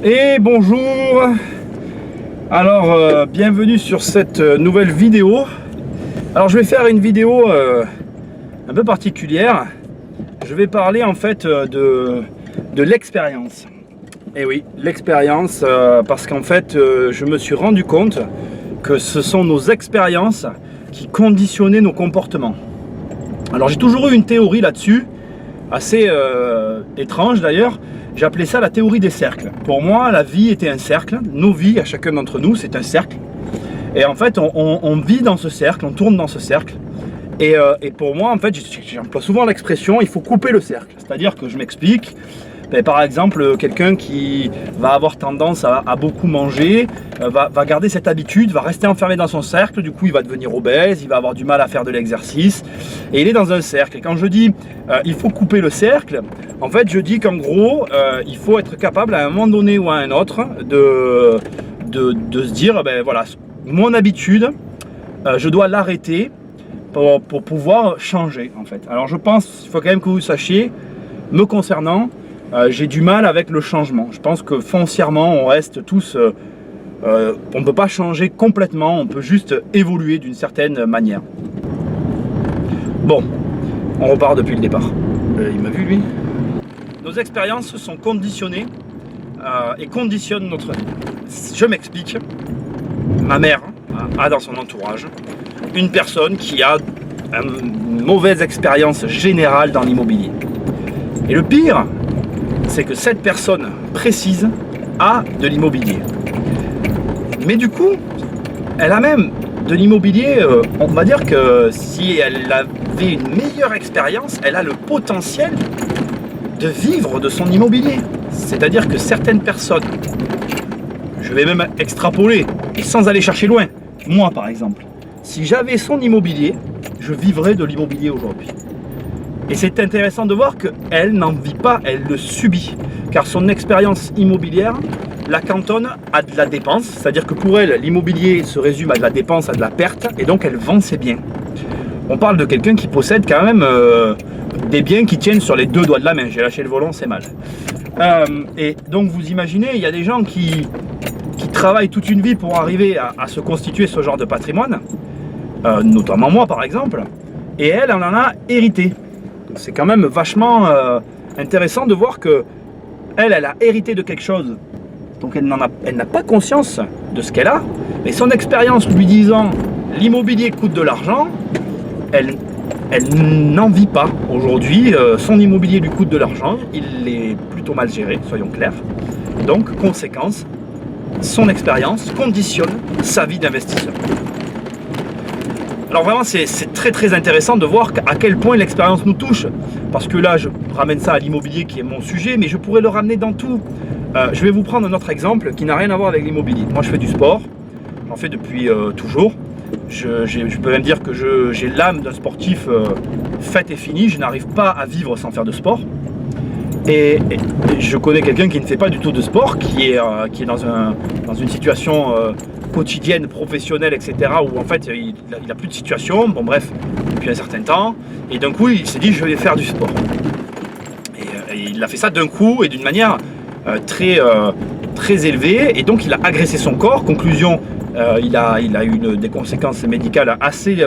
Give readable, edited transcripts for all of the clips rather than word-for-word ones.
Et bonjour. Alors bienvenue sur cette nouvelle vidéo. Alors je vais faire une vidéo un peu particulière. Je vais parler en fait de l'expérience. Et oui, l'expérience, parce qu'en fait je me suis rendu compte que ce sont nos expériences qui conditionnaient nos comportements. Alors j'ai toujours eu une théorie là-dessus, assez étrange d'ailleurs. J'appelais ça la théorie des cercles. Pour moi, la vie était un cercle. Nos vies, à chacun d'entre nous, c'est un cercle. Et en fait, on vit dans ce cercle, on tourne dans ce cercle. Et pour moi, en fait, j'emploie souvent l'expression, il faut couper le cercle. C'est-à-dire que je m'explique. Par exemple, quelqu'un qui va avoir tendance à beaucoup manger, va garder cette habitude, va rester enfermé dans son cercle, du coup il va devenir obèse, il va avoir du mal à faire de l'exercice, et il est dans un cercle. Et quand je dis il faut couper le cercle, en fait je dis qu'en gros, il faut être capable à un moment donné ou à un autre de se dire, ben voilà, mon habitude, je dois l'arrêter pour pouvoir changer en fait. Alors je pense, il faut quand même que vous sachiez, me concernant, j'ai du mal avec le changement. Je pense que foncièrement, on reste tous... on ne peut pas changer complètement, on peut juste évoluer d'une certaine manière. Bon, on repart depuis le départ. Il m'a vu, lui. Nos expériences sont conditionnées et conditionnent notre vie. Je m'explique. Ma mère a dans son entourage une personne qui a une mauvaise expérience générale dans l'immobilier. Et le pire, c'est que cette personne précise a de l'immobilier. Mais du coup, elle a même de l'immobilier, on va dire que si elle avait une meilleure expérience, elle a le potentiel de vivre de son immobilier. C'est-à-dire que certaines personnes, je vais même extrapoler, et sans aller chercher loin, moi par exemple, si j'avais son immobilier, je vivrais de l'immobilier aujourd'hui. Et c'est intéressant de voir qu'elle n'en vit pas, elle le subit. Car son expérience immobilière la cantonne à de la dépense. C'est-à-dire que pour elle, l'immobilier se résume à de la dépense, à de la perte. Et donc elle vend ses biens. On parle de quelqu'un qui possède quand même des biens qui tiennent sur les deux doigts de la main. J'ai lâché le volant, c'est mal. Et donc vous imaginez, il y a des gens qui travaillent toute une vie pour arriver à se constituer ce genre de patrimoine. Notamment moi par exemple. Et elle en a hérité. C'est quand même vachement intéressant de voir que elle a hérité de quelque chose, donc elle n'a pas conscience de ce qu'elle a, mais son expérience lui disant l'immobilier coûte de l'argent, elle n'en vit pas aujourd'hui. Son immobilier lui coûte de l'argent, il est plutôt mal géré, soyons clairs. Donc, conséquence, son expérience conditionne sa vie d'investisseur. Alors vraiment c'est très intéressant de voir à quel point l'expérience nous touche, parce que là je ramène ça à l'immobilier qui est mon sujet, mais je pourrais le ramener dans tout. Je vais vous prendre un autre exemple qui n'a rien à voir avec l'immobilier. Moi je fais du sport, j'en fais depuis toujours. Je peux même dire que j'ai l'âme d'un sportif faite et finie. Je n'arrive pas à vivre sans faire de sport. Et je connais quelqu'un qui ne fait pas du tout de sport, qui est dans une situation quotidienne, professionnelle, etc. où en fait il n'a plus de situation, bon bref, depuis un certain temps, et d'un coup il s'est dit je vais faire du sport. Et il a fait ça d'un coup et d'une manière très élevée, et donc il a agressé son corps. Conclusion, il a eu des conséquences médicales assez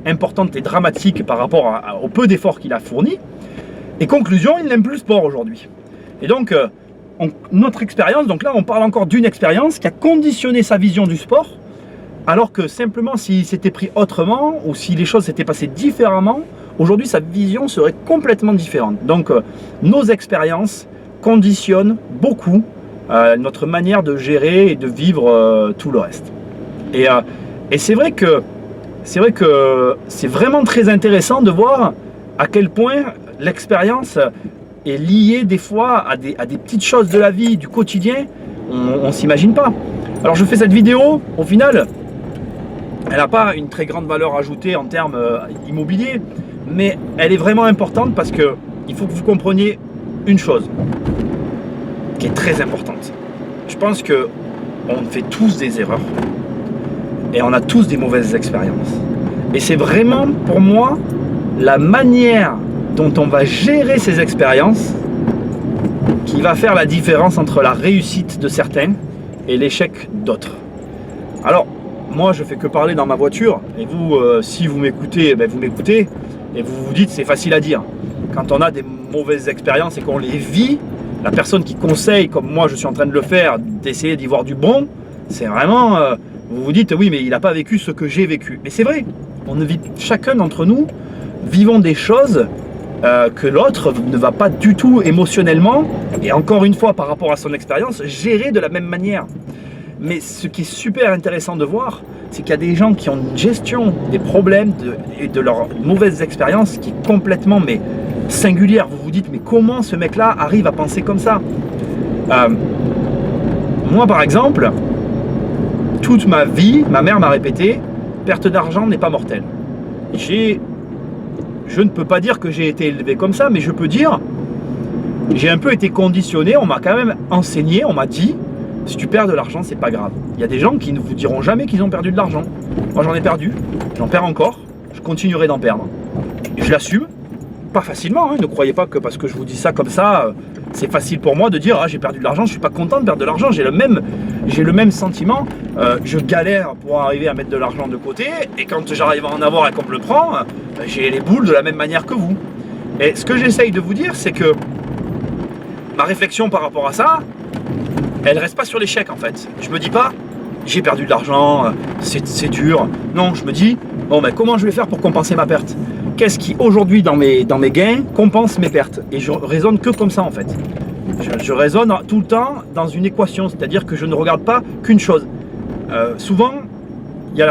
importantes et dramatiques par rapport au peu d'efforts qu'il a fournis. Et conclusion, il n'aime plus le sport aujourd'hui. Et donc, notre expérience, donc là on parle encore d'une expérience qui a conditionné sa vision du sport, alors que simplement s'il s'était pris autrement, ou si les choses s'étaient passées différemment, aujourd'hui sa vision serait complètement différente. Donc nos expériences conditionnent beaucoup notre manière de gérer et de vivre tout le reste. Et c'est vrai que c'est vraiment très intéressant de voir à quel point l'expérience est liée des fois à des petites choses de la vie, du quotidien, on ne s'imagine pas. Alors je fais cette vidéo, au final, elle n'a pas une très grande valeur ajoutée en termes immobiliers, mais elle est vraiment importante parce que il faut que vous compreniez une chose qui est très importante. Je pense que on fait tous des erreurs et on a tous des mauvaises expériences. Et c'est vraiment pour moi la manière dont on va gérer ces expériences qui qui va faire la différence entre la réussite de certains et l'échec d'autres. Alors, moi je fais que parler dans ma voiture, et vous, si vous m'écoutez, vous m'écoutez, et vous vous dites c'est facile à dire. Quand on a des mauvaises expériences et qu'on les vit, la personne qui conseille, comme moi je suis en train de le faire, d'essayer d'y voir du bon, c'est vraiment, vous vous dites oui mais il n'a pas vécu ce que j'ai vécu. Mais c'est vrai, on vit, chacun d'entre nous vivons des choses que l'autre ne va pas du tout émotionnellement, et encore une fois par rapport à son expérience, gérer de la même manière. Mais ce qui est super intéressant de voir, c'est qu'il y a des gens qui ont une gestion des problèmes et de leurs mauvaises expériences qui est complètement singulière. Vous vous dites, mais comment ce mec-là arrive à penser comme ça? Moi, par exemple, toute ma vie, ma mère m'a répété, perte d'argent n'est pas mortelle. Je ne peux pas dire que j'ai été élevé comme ça, mais je peux dire, j'ai un peu été conditionné, on m'a quand même enseigné, on m'a dit, si tu perds de l'argent, c'est pas grave. Il y a des gens qui ne vous diront jamais qu'ils ont perdu de l'argent. Moi, j'en ai perdu, j'en perds encore, je continuerai d'en perdre. Et je l'assume, pas facilement, hein. Ne croyez pas que parce que je vous dis ça comme ça, c'est facile pour moi de dire j'ai perdu de l'argent, je suis pas content de perdre de l'argent, j'ai le même sentiment, je galère pour arriver à mettre de l'argent de côté, et quand j'arrive à en avoir et qu'on me le prend, j'ai les boules de la même manière que vous. Et ce que j'essaye de vous dire, c'est que ma réflexion par rapport à ça, elle reste pas sur l'échec en fait. Je me dis pas j'ai perdu de l'argent, c'est dur. Non, je me dis bon comment je vais faire pour compenser ma perte? Qu'est-ce qui aujourd'hui dans mes gains compense mes pertes? Et je raisonne que comme ça en fait. Je raisonne tout le temps dans une équation, c'est-à-dire que je ne regarde pas qu'une chose. Souvent, il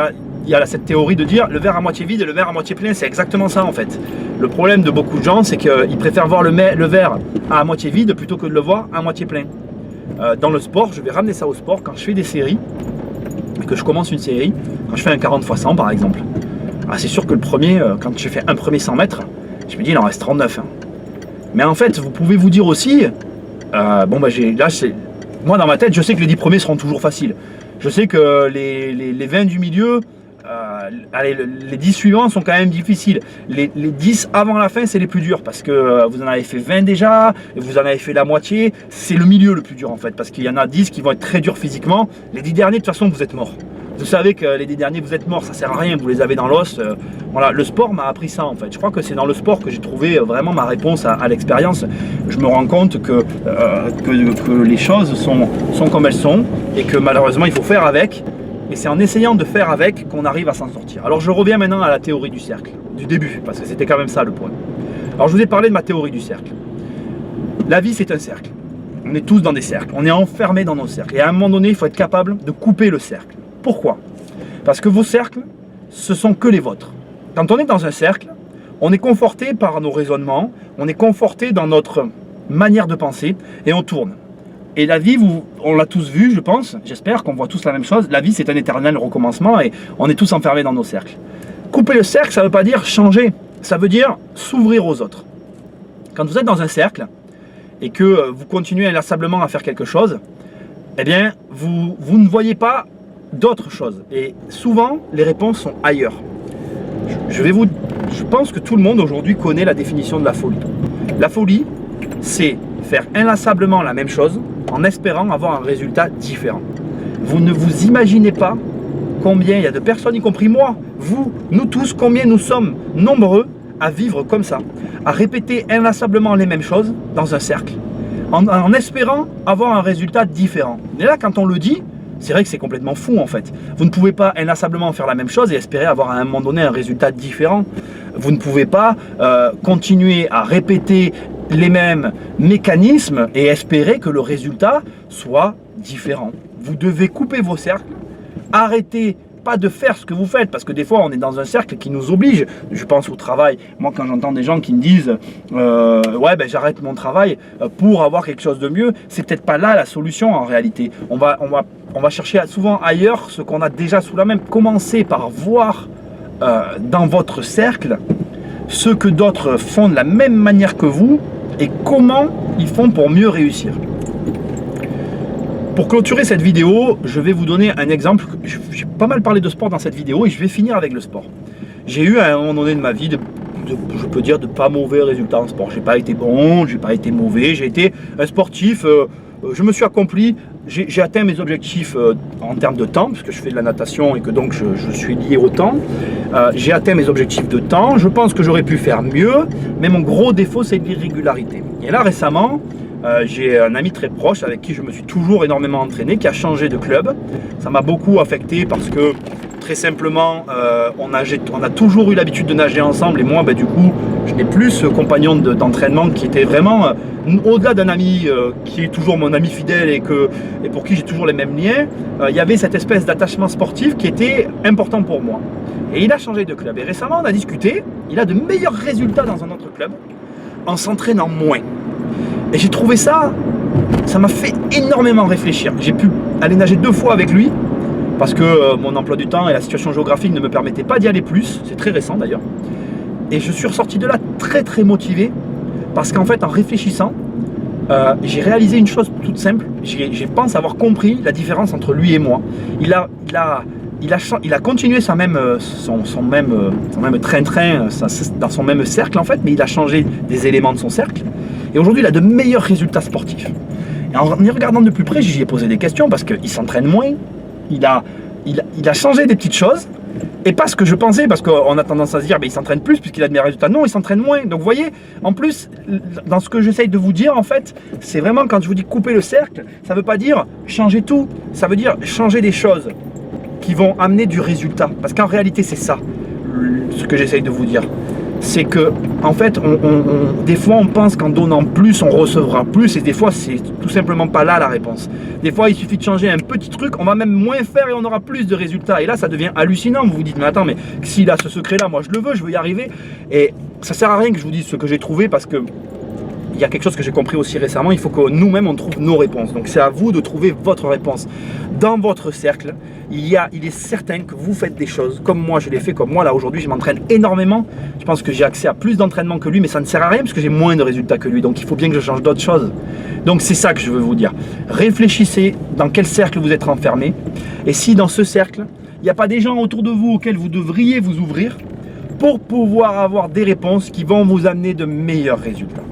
y a cette théorie de dire le verre à moitié vide et le verre à moitié plein, c'est exactement ça en fait. Le problème de beaucoup de gens, c'est qu'ils préfèrent voir le verre à moitié vide plutôt que de le voir à moitié plein. Dans le sport, je vais ramener ça au sport, quand je fais des séries, que je commence une série, quand je fais un 40x100 par exemple, c'est sûr que le premier, quand je fais un premier 100 mètres, je me dis il en reste 39. Hein. Mais en fait, vous pouvez vous dire aussi, moi dans ma tête, je sais que les 10 premiers seront toujours faciles. Je sais que les 20 du milieu, les 10 suivants sont quand même difficiles. Les 10 avant la fin, c'est les plus durs parce que vous en avez fait 20 déjà, et vous en avez fait la moitié. C'est le milieu le plus dur en fait, parce qu'il y en a 10 qui vont être très durs physiquement. Les 10 derniers, de toute façon, vous êtes morts. Vous savez que les 10 derniers, vous êtes morts, ça sert à rien, vous les avez dans l'os. Voilà, le sport m'a appris ça en fait. Je crois que c'est dans le sport que j'ai trouvé vraiment ma réponse à l'expérience. Je me rends compte que les choses sont comme elles sont, et que malheureusement, il faut faire avec. Et c'est en essayant de faire avec qu'on arrive à s'en sortir. Alors je reviens maintenant à la théorie du cercle, du début, parce que c'était quand même ça le point. Alors je vous ai parlé de ma théorie du cercle. La vie c'est un cercle. On est tous dans des cercles, on est enfermés dans nos cercles. Et à un moment donné, il faut être capable de couper le cercle. Pourquoi? Parce que vos cercles, ce sont que les vôtres. Quand on est dans un cercle, on est conforté par nos raisonnements, on est conforté dans notre manière de penser, et on tourne. Et la vie, on l'a tous vu, je pense, j'espère qu'on voit tous la même chose. La vie, c'est un éternel recommencement et on est tous enfermés dans nos cercles. Couper le cercle, ça ne veut pas dire changer, ça veut dire s'ouvrir aux autres. Quand vous êtes dans un cercle et que vous continuez inlassablement à faire quelque chose, eh bien, vous ne voyez pas d'autres choses. Et souvent, les réponses sont ailleurs. Je pense que tout le monde aujourd'hui connaît la définition de la folie. La folie, c'est faire inlassablement la même chose en espérant avoir un résultat différent. Vous ne vous imaginez pas combien il y a de personnes, y compris moi, vous, nous tous, combien nous sommes nombreux à vivre comme ça, à répéter inlassablement les mêmes choses dans un cercle, en espérant avoir un résultat différent. Et là, quand on le dit, c'est vrai que c'est complètement fou en fait. Vous ne pouvez pas inlassablement faire la même chose et espérer avoir à un moment donné un résultat différent. Vous ne pouvez pas continuer à répéter les mêmes mécanismes et espérer que le résultat soit différent. Vous devez couper vos cercles, arrêtez pas de faire ce que vous faites, parce que des fois on est dans un cercle qui nous oblige. Je pense au travail. Moi, quand j'entends des gens qui me disent j'arrête mon travail pour avoir quelque chose de mieux, c'est peut-être pas là la solution en réalité. On va chercher souvent ailleurs ce qu'on a déjà sous la main. Commencez par voir dans votre cercle ce que d'autres font de la même manière que vous et comment ils font pour mieux réussir. Pour clôturer cette vidéo, je vais vous donner un exemple. J'ai pas mal parlé de sport dans cette vidéo et je vais finir avec le sport. J'ai eu à un moment donné de ma vie je peux dire, de pas mauvais résultats en sport. J'ai pas été bon, j'ai pas été mauvais, j'ai été un sportif, je me suis accompli, j'ai atteint mes objectifs en termes de temps, puisque je fais de la natation et que donc je suis lié au temps. J'ai atteint mes objectifs de temps, je pense que j'aurais pu faire mieux, mais mon gros défaut c'est l'irrégularité. Et là récemment, j'ai un ami très proche avec qui je me suis toujours énormément entraîné, qui a changé de club. Ça m'a beaucoup affecté parce que très simplement, on a toujours eu l'habitude de nager ensemble et moi, du coup, je n'ai plus ce compagnon d'entraînement qui était vraiment, au-delà d'un ami qui est toujours mon ami fidèle et pour qui j'ai toujours les mêmes liens, il y avait cette espèce d'attachement sportif qui était important pour moi. Et il a changé de club. Et récemment, on a discuté, il a de meilleurs résultats dans un autre club en s'entraînant moins. Et j'ai trouvé ça m'a fait énormément réfléchir. J'ai pu aller nager 2 fois avec lui, parce que mon emploi du temps et la situation géographique ne me permettaient pas d'y aller plus, c'est très récent d'ailleurs. Et je suis ressorti de là très très motivé, parce qu'en fait en réfléchissant, j'ai réalisé une chose toute simple, je pense avoir compris la différence entre lui et moi. Il a continué son même train-train dans son même cercle en fait, mais il a changé des éléments de son cercle. Et aujourd'hui il a de meilleurs résultats sportifs. Et en y regardant de plus près, j'y ai posé des questions, parce qu'il s'entraîne moins. Il a changé des petites choses, et pas ce que je pensais, parce qu'on a tendance à se dire il s'entraîne plus puisqu'il a de meilleurs résultats. Non, il s'entraîne moins. Donc vous voyez, en plus, dans ce que j'essaye de vous dire, en fait, c'est vraiment quand je vous dis couper le cercle, ça ne veut pas dire changer tout, ça veut dire changer des choses qui vont amener du résultat. Parce qu'en réalité, c'est ça, ce que j'essaye de vous dire. C'est que, en fait, des fois, on pense qu'en donnant plus, on recevra plus, et des fois, c'est tout simplement pas là la réponse. Des fois, il suffit de changer un petit truc, on va même moins faire et on aura plus de résultats. Et là, ça devient hallucinant. Vous vous dites, mais attends, mais s'il a ce secret-là, moi, je le veux, je veux y arriver. Et ça sert à rien que je vous dise ce que j'ai trouvé, parce que il y a quelque chose que j'ai compris aussi récemment, il faut que nous-mêmes on trouve nos réponses. Donc c'est à vous de trouver votre réponse. Dans votre cercle, il est certain que vous faites des choses comme moi je l'ai fait, comme moi là aujourd'hui je m'entraîne énormément. Je pense que j'ai accès à plus d'entraînement que lui, mais ça ne sert à rien parce que j'ai moins de résultats que lui. Donc il faut bien que je change d'autres choses. Donc c'est ça que je veux vous dire. Réfléchissez dans quel cercle vous êtes renfermé. Et si dans ce cercle, il n'y a pas des gens autour de vous auxquels vous devriez vous ouvrir pour pouvoir avoir des réponses qui vont vous amener de meilleurs résultats.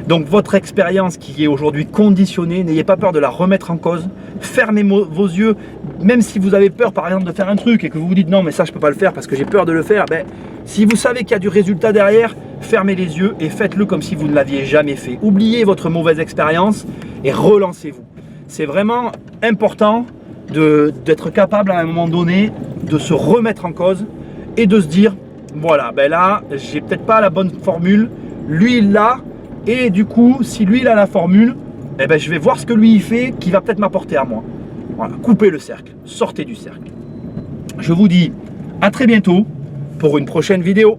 Donc votre expérience qui est aujourd'hui conditionnée, n'ayez pas peur de la remettre en cause. Fermez vos yeux, même si vous avez peur par exemple de faire un truc et que vous vous dites non mais ça je ne peux pas le faire parce que j'ai peur de le faire. Si vous savez qu'il y a du résultat derrière, fermez les yeux et faites-le comme si vous ne l'aviez jamais fait. Oubliez votre mauvaise expérience et relancez-vous. C'est vraiment important d'être capable à un moment donné de se remettre en cause et de se dire voilà, là j'ai peut-être pas la bonne formule, lui il l'a. Et du coup, si lui il a la formule, je vais voir ce que lui il fait qui va peut-être m'apporter à moi. Voilà, coupez le cercle, sortez du cercle. Je vous dis à très bientôt pour une prochaine vidéo.